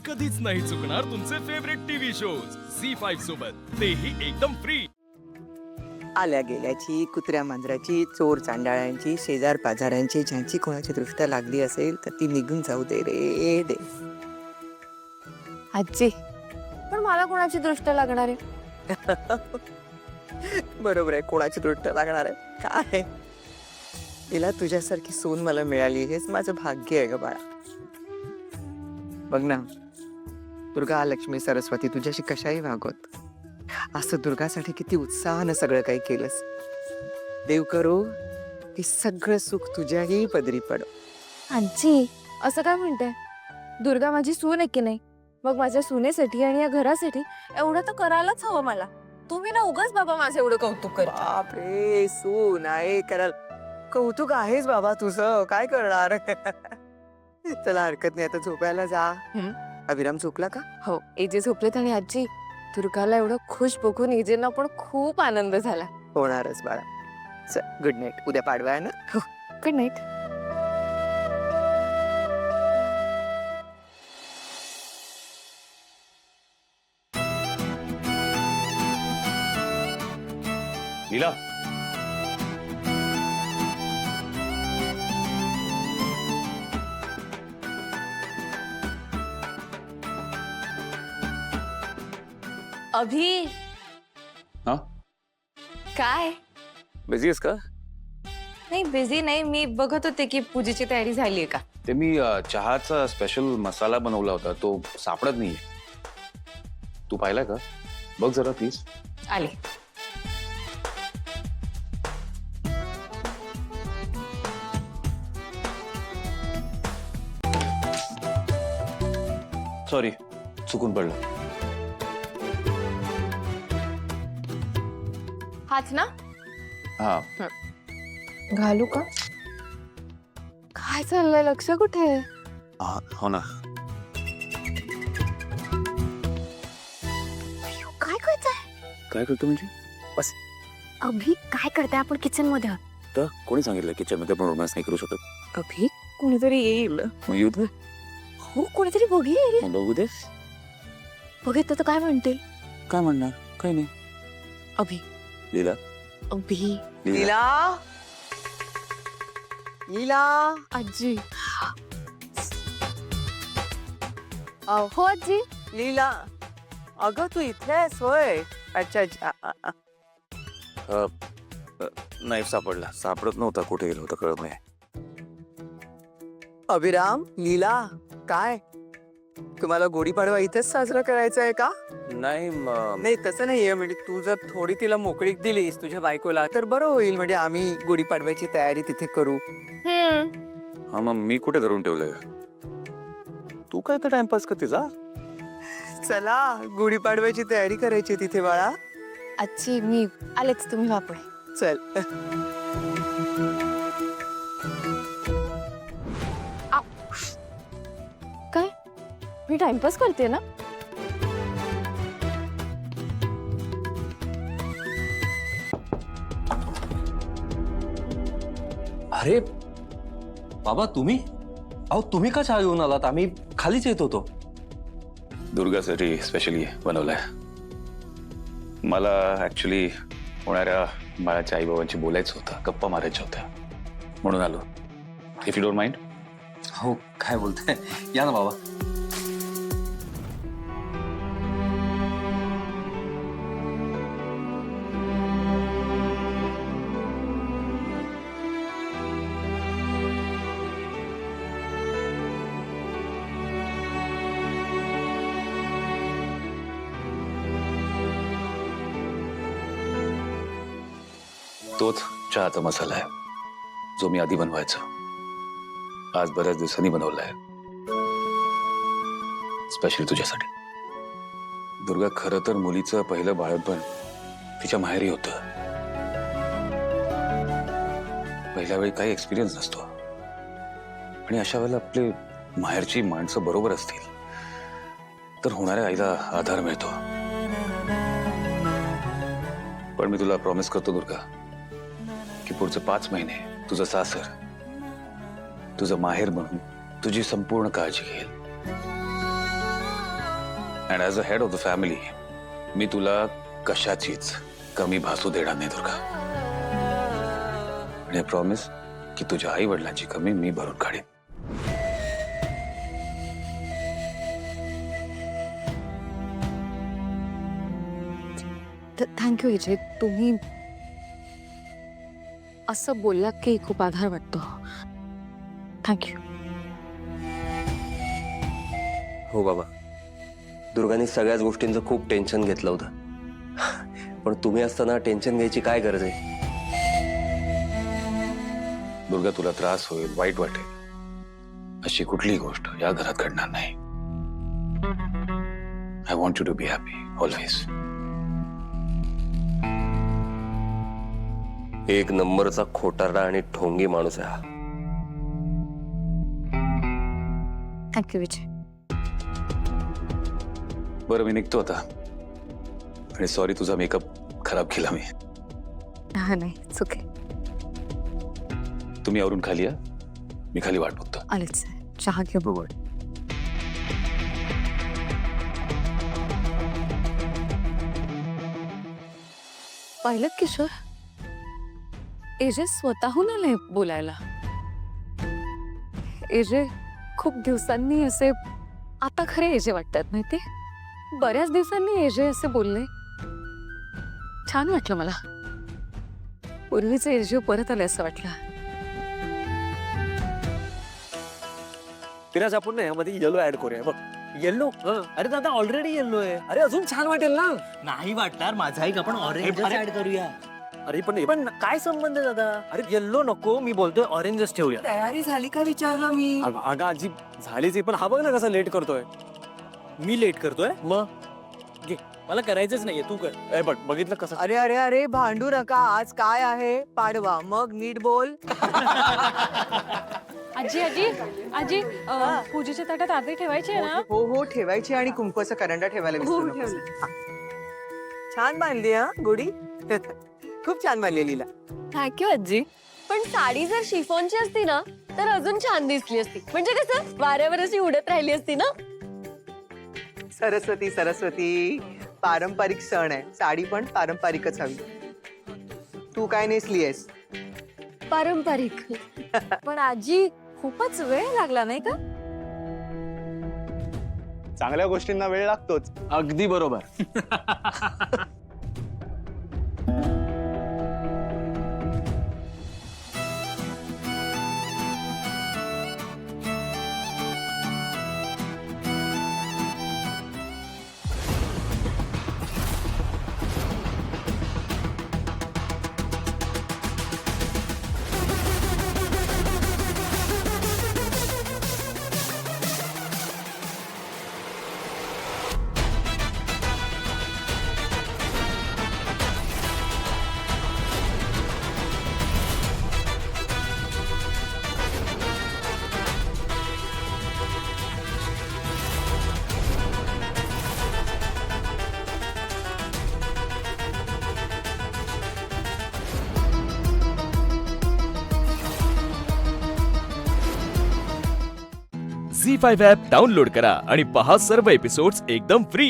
कधीच नाही चुकणार तुमचे फेवरेट टीव्ही शोज झी5 सोबत, तेही एकदम फ्री। आल्या गेल्याची, कुत्र्या मांजराची, चोर चांडाळ्यांची, शेजार पाजाऱ्यांची ज्यांची कोणाची दृष्ट लागली असेल तर ती निघून जाऊ दे रे दे। आजी, पण मला कोणाची दृष्ट लागणार आहे? बरोबर आहे, कोणाची दृष्ट लागणार आहे काय? तिला तुझ्यासारखी सून मला मिळाली हेच माझं भाग्य आहे ग बाळा। बघ ना, दुर्गा लक्ष्मी सरस्वती तुझ्याशी कशाही वागवत, असं दुर्गासाठी किती उत्साहानं सगळं काही केलंस। देव करो की सगळं सुख तुझ्याही पदरी पडो। आजी, असं काय म्हणते? दुर्गा माझी सून आहे की नाही? मग माझ्या सुनेसाठी आणि या घरासाठी एवढं तर करायलाच हवं मला। तुम्ही ना उगाच बाबा माझं एवढं कौतुक करा। बापरे, सून आहे करायला कौतुक आहेच बाबा तुझं, काय करणार? चला हरकत नाही, आता झोपायला जा। अभिराम झोपला का? हो, एजे झोपलेत आणि आजी, दुर्गाला एवढं खुश बघून एजेंना पण खूप आनंद झाला। होणारच बाळा। चल गुड नाईट, उद्या पाडवा आहे ना? हो, गुड नाईट। लीला, अभि, हा काय? बिझी आहेस का? नाही, बिझी नाही, मी बघत होते की पूजेची तयारी झालीये का। ते मी चहाचा स्पेशल मसाला बनवला होता, तो सापडत नाहीये। तू पाहिला का? बघ जरा प्लीज। आले। सॉरी, चुकून पडलं। हाच ना? हा, घालू का? काय चाललंय? लक्ष कुठे आहे? हो ना। काय करताय? काय करतो म्हणजे? बस अभि, काय करताय? आपण किचन मध्ये आहोत। तर कोणी सांगितलं किचन मध्ये पण रोमॅन्स नाही करू शकत? अभि, कोणीतरी येईल। मग येऊ दे, हो, कोणीतरी बघेल। मग बघू दे। बघितलं तर काय म्हणतील? काय म्हणणार? काही नाही। अभि, लीला, अभि, लीला, लीला, आजी। हो आजी। लीला, अगं तू इथे आहेस होय? अच्छा अच्छा। नाही सापडला, सापडत नव्हता, कुठे गेलो होता कळत नाही। अभिराम, लीला, काय तुम्हाला गुढीपाडवा इथेच साजरा करायचा आहे का? नाही नाही तसं नाहीये, म्हणजे तू जर थोडी तिला मोकळीक दिलीस तुझ्या बायकोला तर बरं होईल, म्हणजे आम्ही गुढीपाडव्याची तयारी तिथे करू। हा, मग मी कुठे धरून ठेवलंय? तू काय तर टाइमपास करते जा। चला गुढीपाडव्याची तयारी करायची तिथे बाळा। आजी, मी आलेच, तुम्ही वापरे। चल। काय? मी टाइमपास करते ना? अरे बाबा, तुम्ही? अहो, तुम्ही का चहा घेऊन आलात? आम्ही खालीच येत होतो। दुर्गासाठी स्पेशली बनवलाय। मला ऍक्च्युली होणाऱ्या बाळाच्या आई बाबांची बोलायचं होतं, गप्पा मारायच्या होत्या, म्हणून आलो। If you don't mind. हो, काय बोलताय? या ना बाबा। तोच चहाचा मसाला आहे जो मी आधी बनवायचा, आज बऱ्याच दिवसांनी बनवलाय स्पेशल तुझ्यासाठी। दुर्गा, खरं तर मुलीचं पहिलं बाळपण तिच्या माहेरी होतं। पहिल्या वेळी काही एक्सपिरियन्स नसतो, आणि अशा वेळेला आपले माहेरची माणसं बरोबर असतील तर होणाऱ्या आईला आधार मिळतो। पण मी तुला प्रॉमिस करतो दुर्गा की पुढचे 5 महिने तुझं सासर, तुझं माहेर म्हणून तुझी संपूर्ण काळजी घेईल। And as a head of the family मी तुला कशाचीच कमी भासू देणार नाही दुर्गा. आणि प्रॉमिस की तुझ्या आई वडिलांची कमी मी भरून काढेन. थँक्यू विजय, तुम्ही असं बोललात की खूप आधार वाटतो. थँक्यू. हो बाबा, दुर्गाने सगळ्याच गोष्टींचं खूप टेन्शन घेतलं होतं. पण तुम्ही असताना टेन्शन घ्यायची काय गरज आहे? दुर्गा तुला त्रास होईल, वाईट वाटेल अशी कुठलीही गोष्ट या घरात घडणार नाही. I want you to be happy always. एक नंबरचा खोटारडा आणि ठोंगी माणूस आहे हा. थँक्यू विजय. बरं मी निघतो आता. आणि सॉरी तुझा मेकअप खराब केला मी. हा नाही, चुके. तुम्ही आवरून खाली या, मी खाली वाट बघतो. आलेच. चहा घे बघ. पाहिलं किशोर, एजे स्वतःहून आले बोलायला. एजे खूप दिवसांनी असे, आता खरे एजे वाटतात माहिती. बऱ्याच दिवसांनी एजे असे बोलले. छान वाटलं मला. पूर्वीचे एजे परत आले असं वाटलं. तिराज आपण ना यामध्ये येलो ऍड करूया. बघ येल्लो. अरे दादा ऑलरेडी येल्लो आहे. अरे अजून छान वाटेल ना. नाही वाटणार माझा एक आपण ऑरेंज अरे- ऍड करूया. अरे पण काय संबंध आहे दादा? अरे येल्लो नको, मी बोलतोय ऑरेंजच ठेवूया. तयारी झाली का विचारलं मी. अगं आजी झालीच आहे, पण हा बघ ना कसा लेट करतोय. मी लेट करतोय मग घे, मला करायचंच नाहीये, तू कर. बघ बघितलं कसं. अरे अरे अरे भांडू नका. आज काय आहे? पाडवा. मग नीट बोल. आजी आजी आजी पूजेच्या ताटात आरती ठेवायची आहे ना? हो हो ठेवायची. आणि कुंकवाचा करंडा ठेवायला विसरू नकोस. हा. छान बांधली हा गुढी. खूप छान बांधली लीला. थँक्यू आजी. पण साडी जर शिफॉनची असती ना तर अजून छान दिसली असती. म्हणजे कसं वाऱ्यावर अशी उडत राहिली असती ना. सरस्वती सरस्वती, पारंपरिक सण आहे. साडी पण पारंपरिकच हवी. तू काय नेसली आहेस? पारंपरिक. पण आजी खूपच वेळ लागला नाही का? चांगल्या गोष्टींना वेळ लागतोच. अगदी बरोबर. झी 5 ॲप डाउनलोड करा आणि पहा सर्व एपिसोड्स एकदम फ्री.